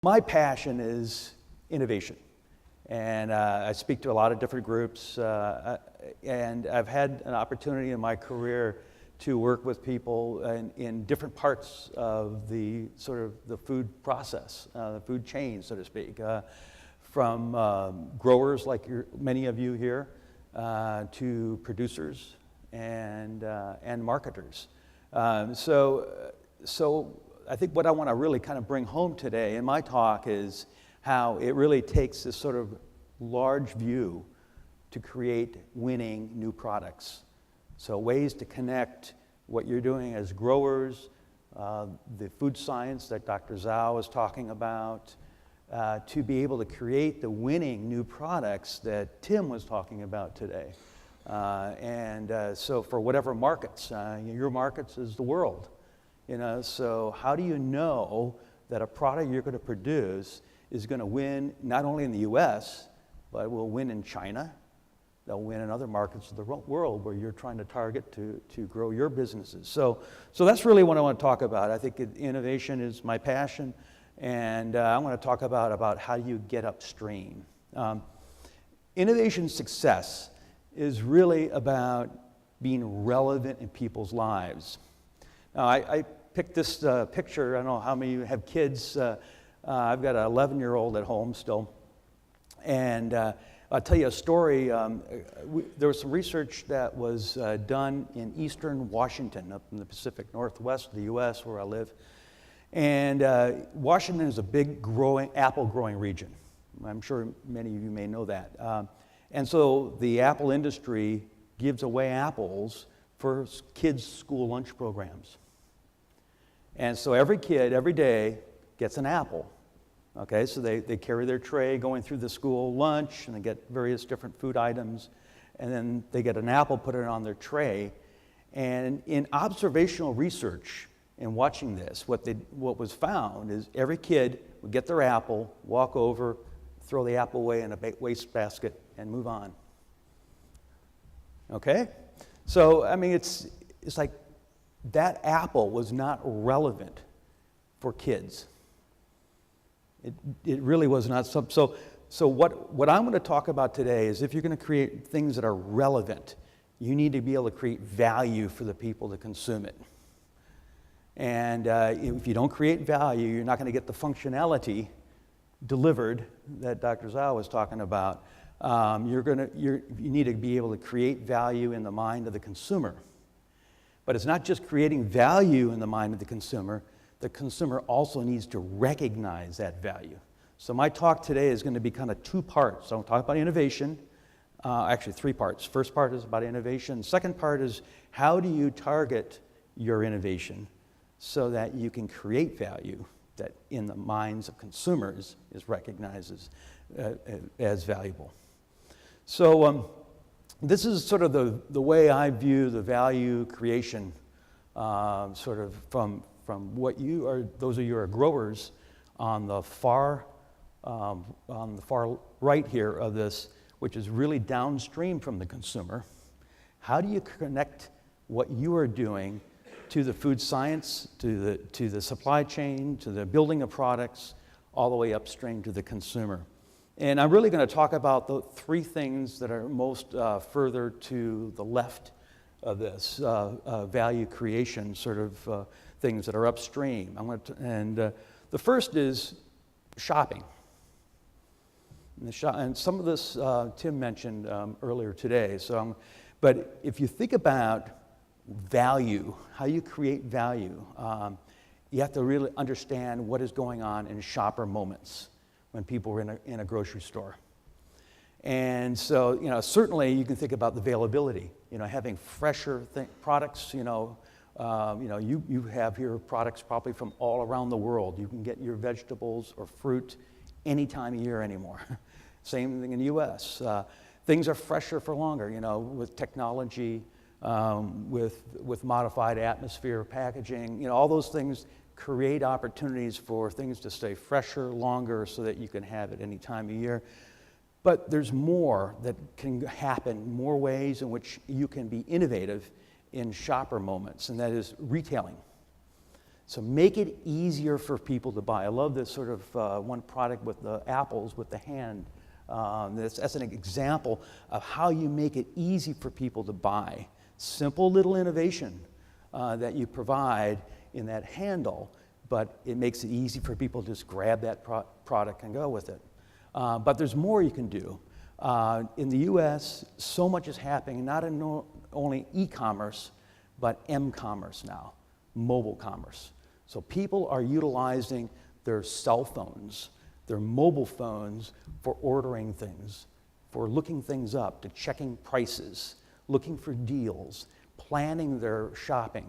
My passion is innovation. And I speak to a lot of different groups, and I've had an opportunity in my career to work with people in different parts of the sort of the food process, the food chain, so to speak, from growers like many of you here to producers and marketers. So I think what I want to really kind of bring home today in my talk is how it really takes this sort of large view to create winning new products. So ways to connect what you're doing as growers, the food science that Dr. Zhao was talking about, to be able to create the winning new products that Tim was talking about today. So for whatever markets, your markets is the world. So how do you know that a product you're going to produce is going to win not only in the US, but will win in China, they'll win in other markets of the world where you're trying to target to grow your businesses. So that's really what I want to talk about. I think innovation is my passion, and I want to talk about how you get upstream. Innovation success is really about being relevant in people's lives. Now, I picked this picture. I don't know how many of you have kids. I've got an 11-year-old at home still. And I'll tell you a story. There was some research that was done in eastern Washington, up in the Pacific Northwest of the U.S., where I live. And Washington is a big apple-growing region. I'm sure many of you may know that. And so the apple industry gives away apples for kids' school lunch programs. And so every kid, every day, gets an apple. Okay, so they carry their tray going through the school lunch, and they get various different food items, and then they get an apple, put it on their tray. And in observational research and watching this, what was found is every kid would get their apple, walk over, throw the apple away in a waste basket, and move on. Okay? So, I mean, it's like that apple was not relevant for kids. It really was not. So what I'm going to talk about today is if you're going to create things that are relevant, you need to be able to create value for the people that consume it. And if you don't create value, you're not going to get the functionality delivered that Dr. Zhao was talking about. You need to be able to create value in the mind of the consumer. But it's not just creating value in the mind of the consumer also needs to recognize that value. So my talk today is going to be kind of two parts. So I'll talk about innovation, actually three parts. First part is about innovation. Second part is how do you target your innovation so that you can create value that in the minds of consumers is recognized as valuable. So this is sort of the way I view the value creation sort of from what you are, those of you who are growers on the far right here of this, which is really downstream from the consumer. How do you connect what you are doing to the food science, to the supply chain, to the building of products, all the way upstream to the consumer? And I'm really going to talk about the three things that are most further to the left of this value creation sort of things that are upstream. The first is shopping. And some of this Tim mentioned earlier today. But if you think about value, how you create value, you have to really understand what is going on in shopper moments when people are in a grocery store. And so, certainly you can think about the availability, having fresher products, you have your products probably from all around the world. You can get your vegetables or fruit any time of year anymore. Same thing in the U.S. Things are fresher for longer, with technology, with modified atmosphere packaging, all those things create opportunities for things to stay fresher, longer, so that you can have it any time of year. But there's more that can happen, more ways in which you can be innovative in shopper moments, and that is retailing. So make it easier for people to buy. I love this sort of one product with the apples with the hand. That's an example of how you make it easy for people to buy. Simple little innovation that you provide in that handle, but it makes it easy for people to just grab that product and go with it. But there's more you can do. In the US, so much is happening, not in only e-commerce, but m-commerce now, mobile commerce. So people are utilizing their cell phones, their mobile phones for ordering things, for looking things up, to checking prices, looking for deals, planning their shopping.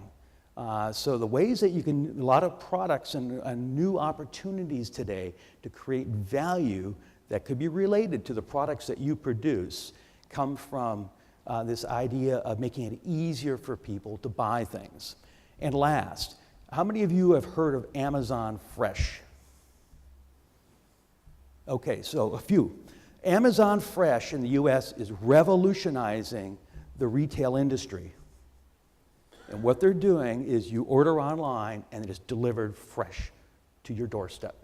So the ways that you can, a lot of products and new opportunities today to create value that could be related to the products that you produce come from this idea of making it easier for people to buy things. And last, how many of you have heard of Amazon Fresh? Okay, so a few. Amazon Fresh in the US is revolutionizing the retail industry. And what they're doing is you order online and it is delivered fresh to your doorstep.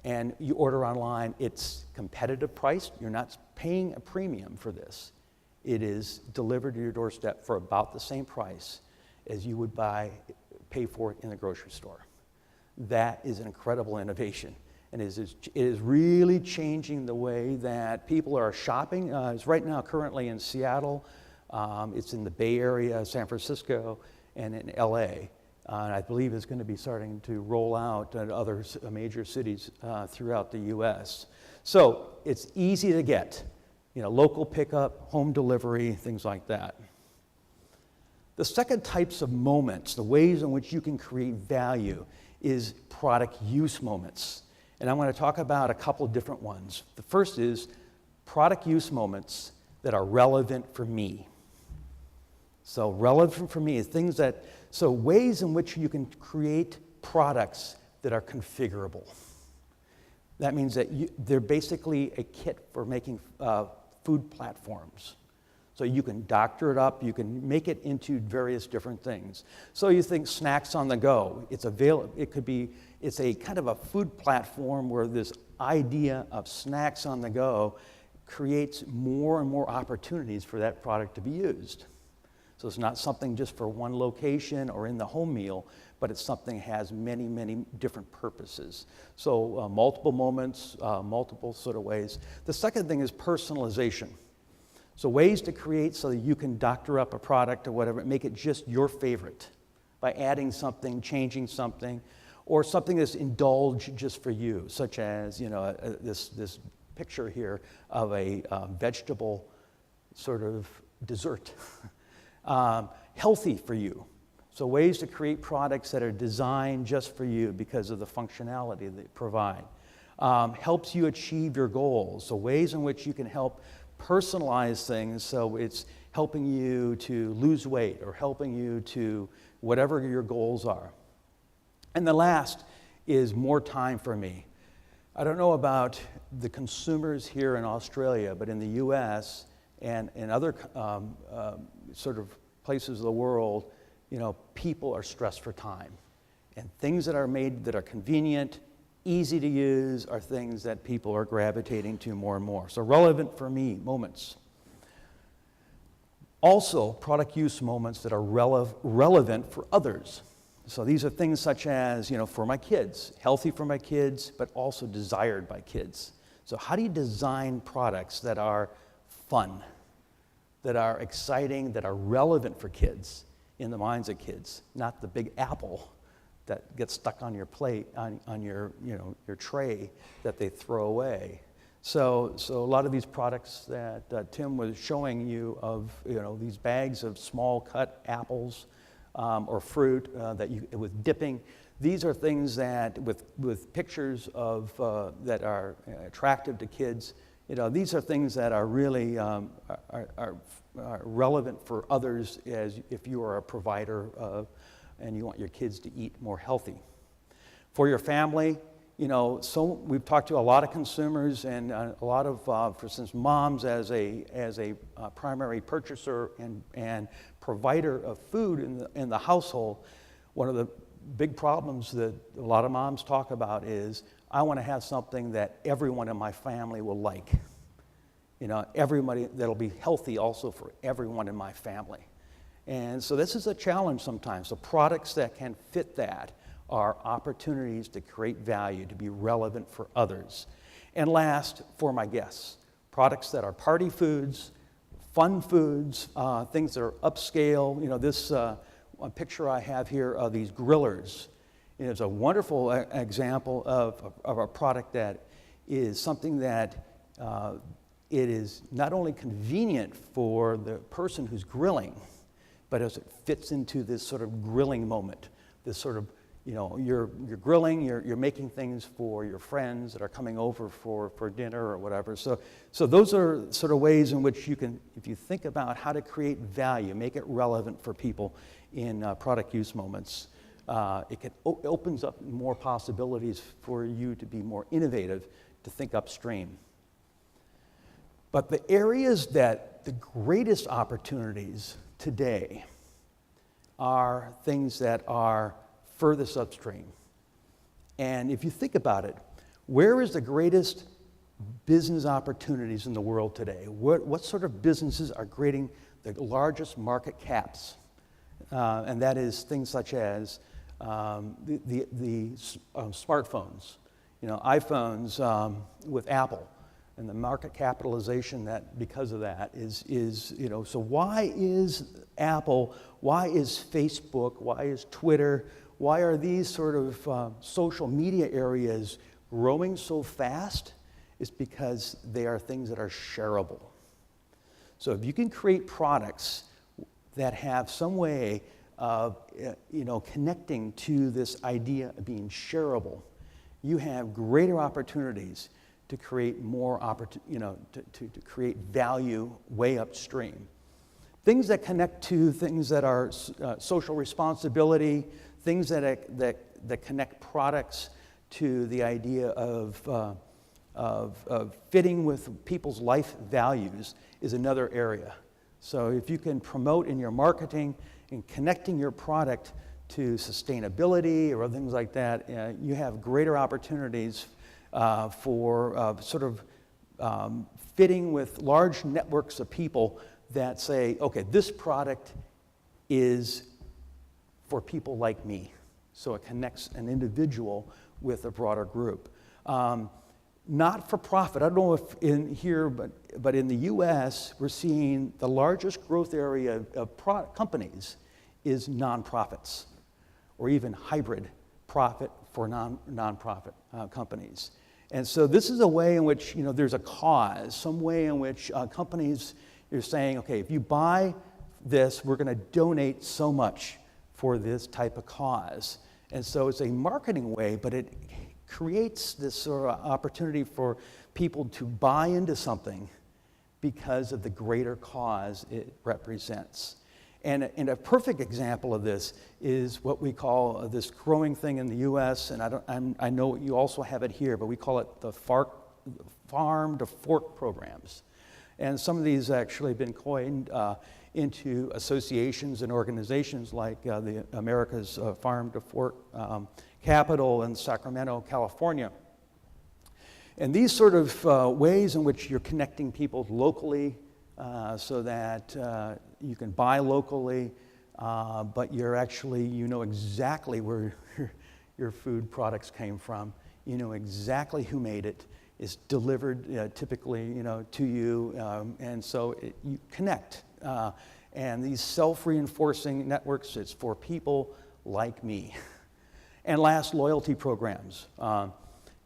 And you order online, it's competitive priced. You're not paying a premium for this. It is delivered to your doorstep for about the same price as you would pay for it in the grocery store. That is an incredible innovation. And it is really changing the way that people are shopping. It's right now currently in Seattle. It's in the Bay Area, San Francisco, and in LA. And I believe it's going to be starting to roll out in other major cities throughout the US. So it's easy to get, local pickup, home delivery, things like that. The second types of moments, the ways in which you can create value, is product use moments. And I'm going to talk about a couple of different ones. The first is product use moments that are relevant for me. So relevant for me is ways in which you can create products that are configurable. That means that they're basically a kit for making food platforms. So you can doctor it up, you can make it into various different things. So you think snacks on the go, it's a kind of a food platform where this idea of snacks on the go creates more and more opportunities for that product to be used. So it's not something just for one location or in the home meal, but it's something that has many, many different purposes. So multiple moments, multiple sort of ways. The second thing is personalization. So ways to create so that you can doctor up a product or whatever, make it just your favorite by adding something, changing something, or something that's indulged just for you, such as this picture here of a vegetable sort of dessert. Healthy for you. So ways to create products that are designed just for you because of the functionality they provide. Helps you achieve your goals. So ways in which you can help personalize things, so it's helping you to lose weight or helping you to whatever your goals are. And the last is more time for me. I don't know about the consumers here in Australia, but in the US and in other sort of places of the world, people are stressed for time. And things that are made that are convenient, easy to use, are things that people are gravitating to more and more. So relevant for me moments. Also, product use moments that are relevant for others. So these are things such as, for my kids, healthy for my kids, but also desired by kids. So how do you design products that are fun, that are exciting, that are relevant for kids, in the minds of kids, not the big apple that gets stuck on your plate, on your tray that they throw away. So a lot of these products that Tim was showing you of, these bags of small cut apples or fruit with dipping, these are things that with pictures of that are attractive to kids. These are things that are really are relevant for others, as if you are a provider of, and you want your kids to eat more healthy. For your family, so we've talked to a lot of consumers and a lot of, for instance, moms as a primary purchaser and provider of food in the household. one of the big problems that a lot of moms talk about is, I want to have something that everyone in my family will like. Everybody, that'll be healthy also for everyone in my family. And so this is a challenge sometimes. The products that can fit that are opportunities to create value, to be relevant for others. And last, for my guests, products that are party foods, fun foods, things that are upscale. This one picture I have here of these grillers. It's a wonderful example of a product that is something that it is not only convenient for the person who's grilling, but as it fits into this sort of grilling moment, this sort of, you're grilling, you're making things for your friends that are coming over for dinner or whatever. So those are sort of ways in which you can, if you think about how to create value, make it relevant for people in product use moments, it opens up more possibilities for you to be more innovative, to think upstream. But the areas that the greatest opportunities today are things that are furthest upstream. And if you think about it, where is the greatest business opportunities in the world today? What sort of businesses are creating the largest market caps? And that is things such as the smartphones, iPhones with Apple. And the market capitalization that because of that is so why is Apple, why is Facebook, why is Twitter, why are these sort of social media areas growing so fast? It's because they are things that are shareable. So if you can create products that have some way of connecting to this idea of being shareable, you have greater opportunities to create more to create value way upstream. Things that connect to things that are social responsibility, things that connect products to the idea of fitting with people's life values is another area. So if you can promote in your marketing and connecting your product to sustainability or other things like that, you have greater opportunities for sort of fitting with large networks of people that say, okay, this product is for people like me. So it connects an individual with a broader group. Not for profit. I don't know if in here, but in the US, we're seeing the largest growth area of companies is nonprofits, or even hybrid profit for nonprofit companies. And so this is a way in which there's a cause, some way in which companies are saying, okay, if you buy this, we're going to donate so much for this type of cause. And so it's a marketing way, but it creates this sort of opportunity for people to buy into something because of the greater cause it represents. And a perfect example of this is what we call this growing thing in the U.S., and I know you also have it here, but we call it the farm to fork programs. And some of these actually have been coined into associations and organizations like the America's Farm to Fork Capital in Sacramento, California. And these sort of ways in which you're connecting people locally so that you can buy locally, but you're actually, exactly where your food products came from. You know exactly who made it. It's delivered typically, to you, and so you connect. And these self-reinforcing networks, it's for people like me. And last, loyalty programs.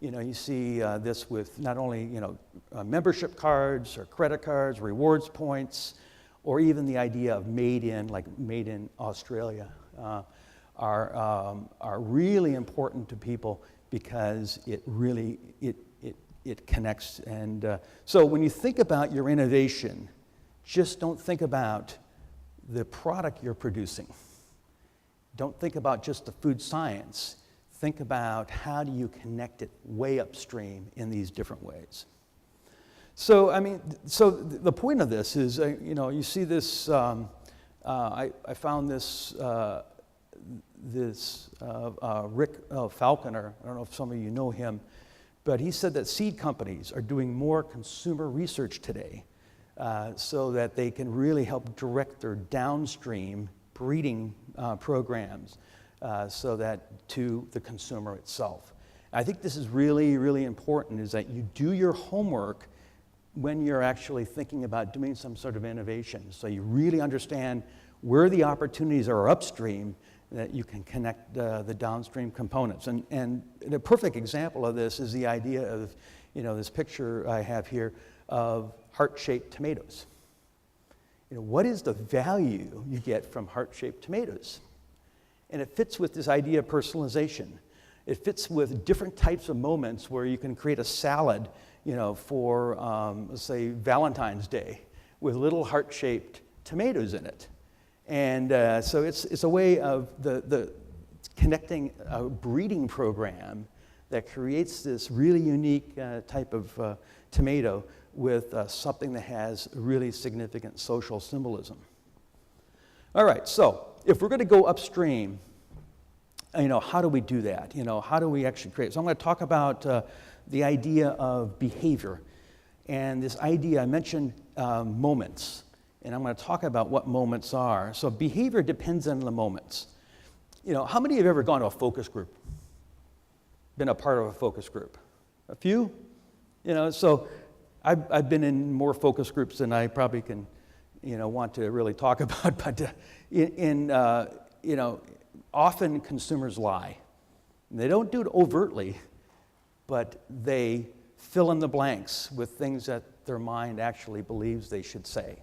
You see this with not only, membership cards or credit cards, rewards points, or even the idea of made in Australia are really important to people because it really, it connects. And so when you think about your innovation, just don't think about the product you're producing. Don't think about just the food science. Think about how do you connect it way upstream in these different ways. So, the point of this is, you see this, I found this Rick Falconer, I don't know if some of you know him, but he said that seed companies are doing more consumer research today so that they can really help direct their downstream breeding programs so that to the consumer itself. I think this is really, really important, is that you do your homework when you're actually thinking about doing some sort of innovation. So you really understand where the opportunities are upstream, that you can connect the downstream components. And a perfect example of this is the idea of, this picture I have here of heart-shaped tomatoes. What is the value you get from heart-shaped tomatoes? And it fits with this idea of personalization. It fits with different types of moments where you can create a salad, for, let's say, Valentine's Day with little heart-shaped tomatoes in it. And so it's a way of the connecting a breeding program that creates this really unique type of tomato with something that has really significant social symbolism. All right, so if we're going to go upstream, how do we do that? How do we actually create? So I'm going to talk about the idea of behavior. And this idea, I mentioned moments. And I'm going to talk about what moments are. So behavior depends on the moments. How many have ever gone to a focus group? Been a part of a focus group? A few? So I've been in more focus groups than I probably can, want to really talk about. But often consumers lie. They don't do it overtly, but they fill in the blanks with things that their mind actually believes they should say.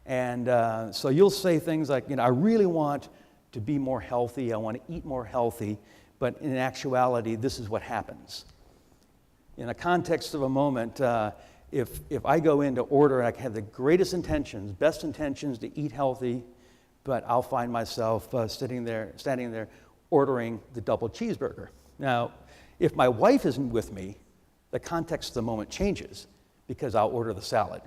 And so you'll say things like, I really want to be more healthy, I want to eat more healthy, but in actuality, this is what happens. In the context of a moment, if I go in to order, I have the greatest intentions, best intentions to eat healthy, but I'll find myself standing there ordering the double cheeseburger. Now, if my wife isn't with me, the context of the moment changes because I'll order the salad.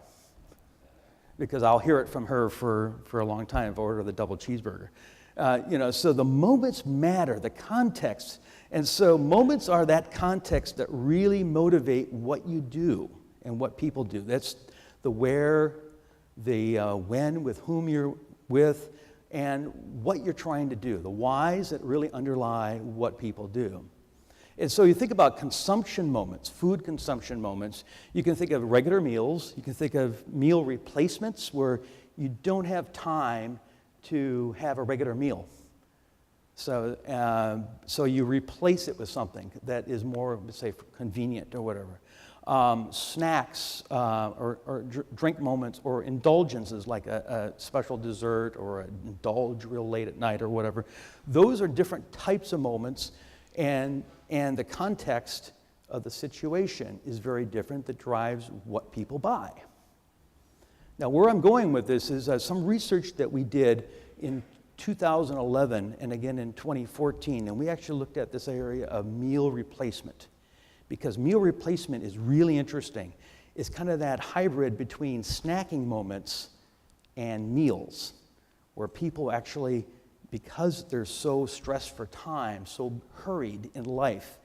Because I'll hear it from her for a long time if I order the double cheeseburger. So the moments matter, the context. And so moments are that context that really motivate what you do and what people do. That's the where, the when, with whom you're with, and what you're trying to do. The whys that really underlie what people do. And so you think about consumption moments, food consumption moments. You can think of regular meals. You can think of meal replacements where you don't have time to have a regular meal. So you replace it with something that is more, say, convenient or whatever. Snacks or drink moments or indulgences like a special dessert or indulge real late at night or whatever. Those are different types of moments. And the context of the situation is very different that drives what people buy. Now, where I'm going with this is some research that we did in 2011 and again in 2014, and we actually looked at this area of meal replacement, because meal replacement is really interesting. It's kind of that hybrid between snacking moments and meals, where people actually, because they're so stressed for time, so hurried in life,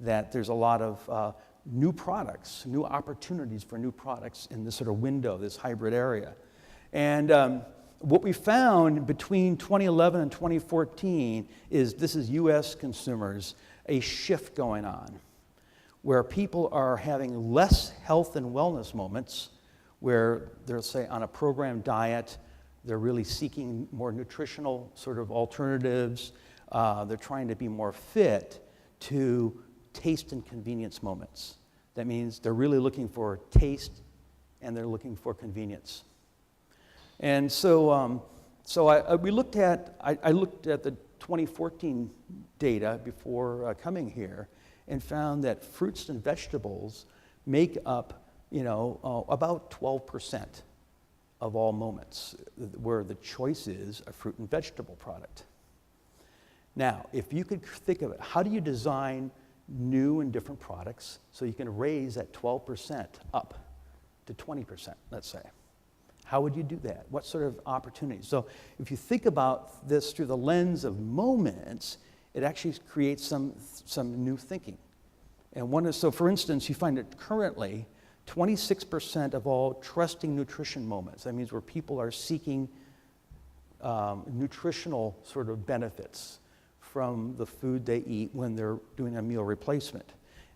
that there's a lot of new products, new opportunities for new products in this sort of window, this hybrid area. And what we found between 2011 and 2014 is, this is US consumers, a shift going on, where people are having less health and wellness moments, where they'll say on a programmed diet, they're really seeking more nutritional sort of alternatives. They're trying to be more fit, to taste and convenience moments. That means they're really looking for taste and they're looking for convenience. And so, I looked at the 2014 data before coming here and found that fruits and vegetables make up, about 12% of all moments where the choice is a fruit and vegetable product. Now, if you could think of it, how do you design new and different products so you can raise that 12% up to 20%, let's say? How would you do that? What sort of opportunities? So if you think about this through the lens of moments, it actually creates some new thinking. And so for instance, you find that currently 26% of all trusting nutrition moments, that means where people are seeking nutritional sort of benefits from the food they eat when they're doing a meal replacement.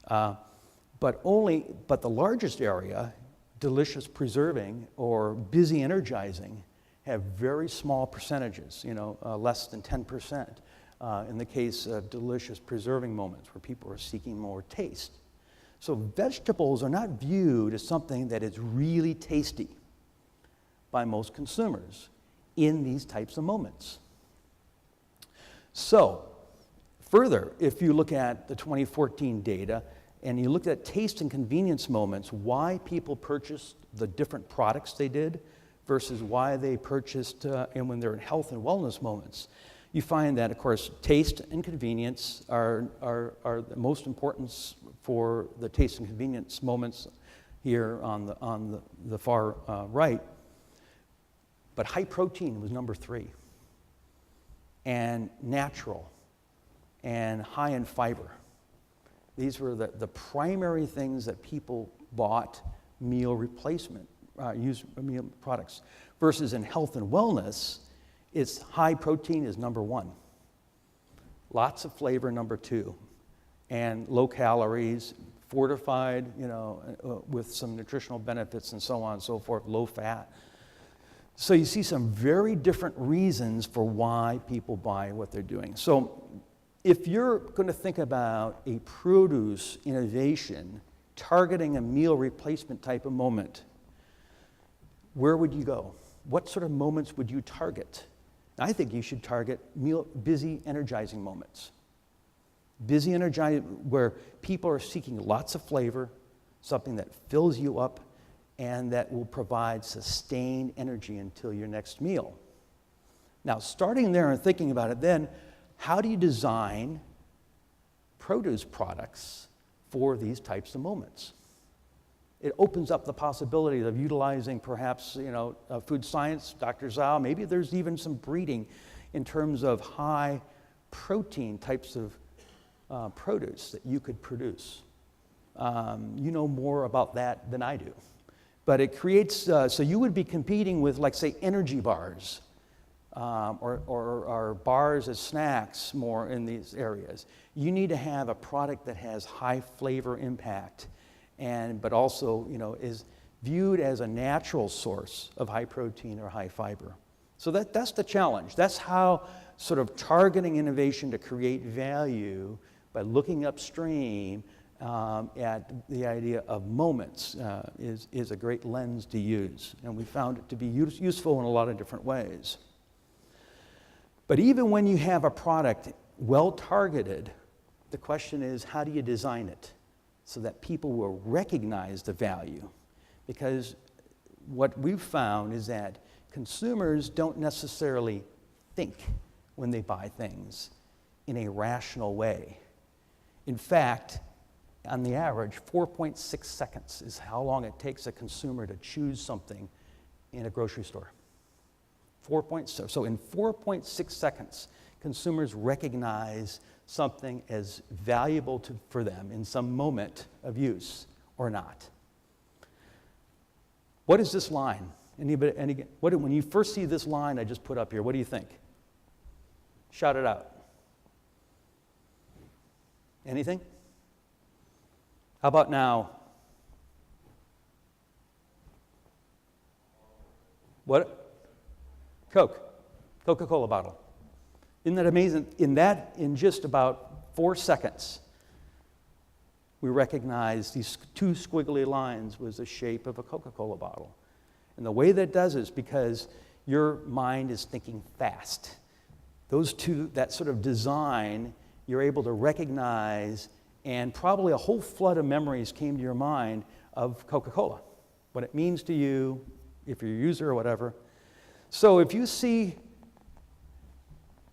But the largest area, delicious preserving or busy energizing, have very small percentages, less than 10%. In the case of delicious preserving moments where people are seeking more taste. So vegetables are not viewed as something that is really tasty by most consumers in these types of moments. So further, if you look at the 2014 data and you look at taste and convenience moments, why people purchased the different products they did versus why they purchased and when they're in health and wellness moments, you find that, of course, taste and convenience are the most important for the taste and convenience moments here on the far right. But high protein was number 3, and natural, and high in fiber. These were the primary things that people bought meal replacement, used meal products, versus in health and wellness, it's high protein is number 1. Lots of flavor, number 2. And low calories, fortified, with some nutritional benefits and so on and so forth, low fat. So you see some very different reasons for why people buy what they're doing. So if you're going to think about a produce innovation targeting a meal replacement type of moment, where would you go? What sort of moments would you target? I think you should target busy, energizing moments. Busy, energizing, where people are seeking lots of flavor, something that fills you up, and that will provide sustained energy until your next meal. Now, starting there and thinking about it then, how do you design produce products for these types of moments? It opens up the possibility of utilizing perhaps, food science, Dr. Zhao, maybe there's even some breeding in terms of high protein types of produce that you could produce. You know more about that than I do. But it creates, so you would be competing with, like, say, energy bars or bars as snacks more in these areas. You need to have a product that has high flavor impact but also, is viewed as a natural source of high protein or high fiber. So that's the challenge. That's how sort of targeting innovation to create value by looking upstream at the idea of moments is a great lens to use. And we found it to be useful in a lot of different ways. But even when you have a product well targeted, the question is, how do you design it so that people will recognize the value? Because what we've found is that consumers don't necessarily think when they buy things in a rational way. In fact, on the average, 4.6 seconds is how long it takes a consumer to choose something in a grocery store. So in 4.6 seconds, consumers recognize something as valuable for them in some moment of use or not. What is this line? When you first see this line I just put up here, what do you think? Shout it out. Anything? How about now? What? Coke. Coca-Cola bottle. Isn't that amazing? In just about 4 seconds, we recognized these 2 squiggly lines was the shape of a Coca-Cola bottle. And the way that does is because your mind is thinking fast. Those two, that sort of design, you're able to recognize, and probably a whole flood of memories came to your mind of Coca-Cola, what it means to you, if you're a user or whatever. So if you see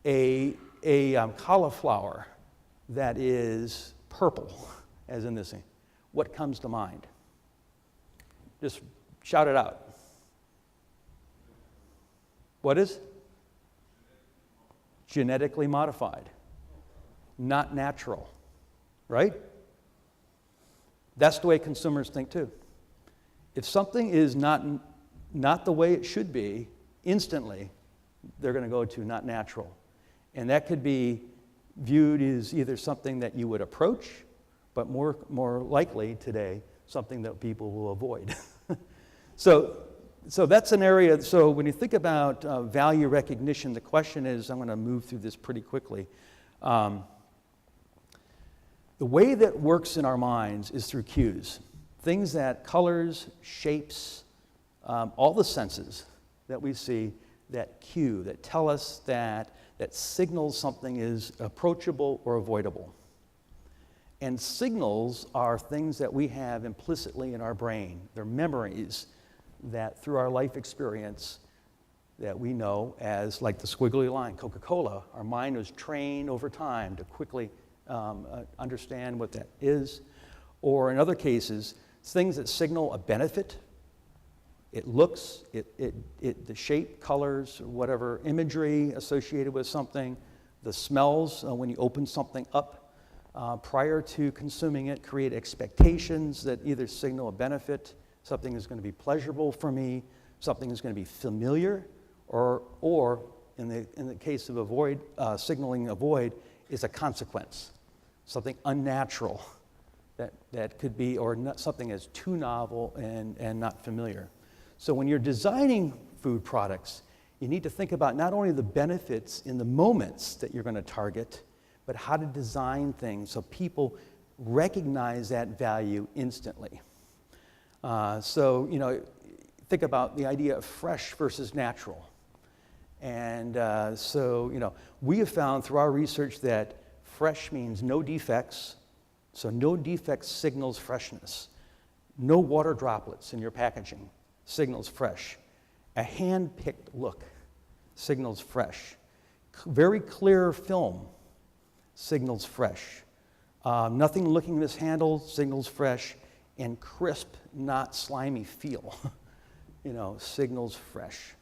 a cauliflower that is purple, as in this thing, what comes to mind? Just shout it out. What is? Genetically modified, not natural, right? That's the way consumers think too. If something is not the way it should be, instantly, they're going to go to not natural. And that could be viewed as either something that you would approach, but more likely today, something that people will avoid. So that's an area, so when you think about value recognition, the question is, I'm going to move through this pretty quickly. The way that works in our minds is through cues. Things that colors, shapes, all the senses that we see that cue, that tell us that signals something is approachable or avoidable. And signals are things that we have implicitly in our brain. They're memories that through our life experience that we know as, like the squiggly line, Coca-Cola, our mind was trained over time to quickly understand what that is. Or in other cases, things that signal a benefit. It looks, the shape, colors, whatever imagery associated with something, the smells when you open something up prior to consuming it, create expectations that either signal a benefit, something is going to be pleasurable for me, something is going to be familiar, or in the case of signaling avoid, is a consequence, something unnatural that could be, or not, something that's too novel and not familiar. So when you're designing food products, you need to think about not only the benefits in the moments that you're going to target, but how to design things so people recognize that value instantly. So, think about the idea of fresh versus natural. And we have found through our research that fresh means no defects. So no defects signals freshness. No water droplets in your packaging signals fresh. A hand-picked look signals fresh. Very clear film signals fresh. Nothing looking mishandled signals fresh. And crisp, not slimy feel, signals fresh.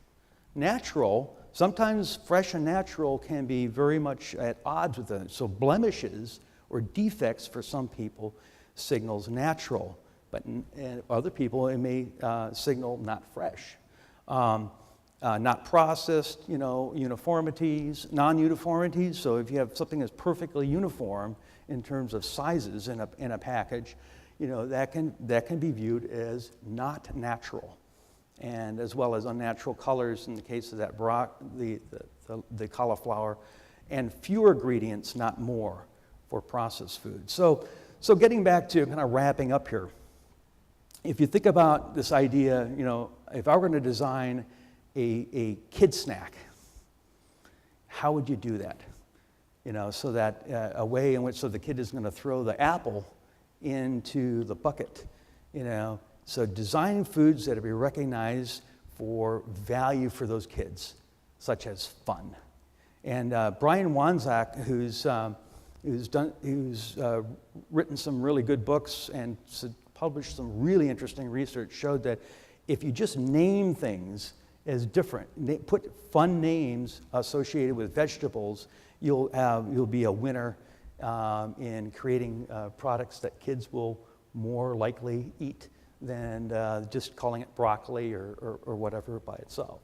Natural, sometimes fresh and natural can be very much at odds with it. So blemishes or defects for some people signals natural, but other people it may signal not fresh. Not processed, uniformities, non-uniformities. So if you have something that's perfectly uniform in terms of sizes in a package, that can be viewed as not natural, and as well as unnatural colors in the case of that the cauliflower, and fewer ingredients, not more, for processed food. So getting back to kind of wrapping up here, if you think about this idea, if I were going to design a kid snack, how would you do that? So that a way in which so the kid is going to throw the apple into the bucket, So designing foods that be recognized for value for those kids, such as fun. And Brian Wanzak, who's written some really good books and published some really interesting research, showed that if you just name things as different, put fun names associated with vegetables, you'll be a winner in creating products that kids will more likely eat than just calling it broccoli or whatever by itself.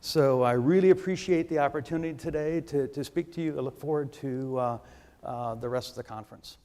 So I really appreciate the opportunity today to speak to you. I look forward to the rest of the conference.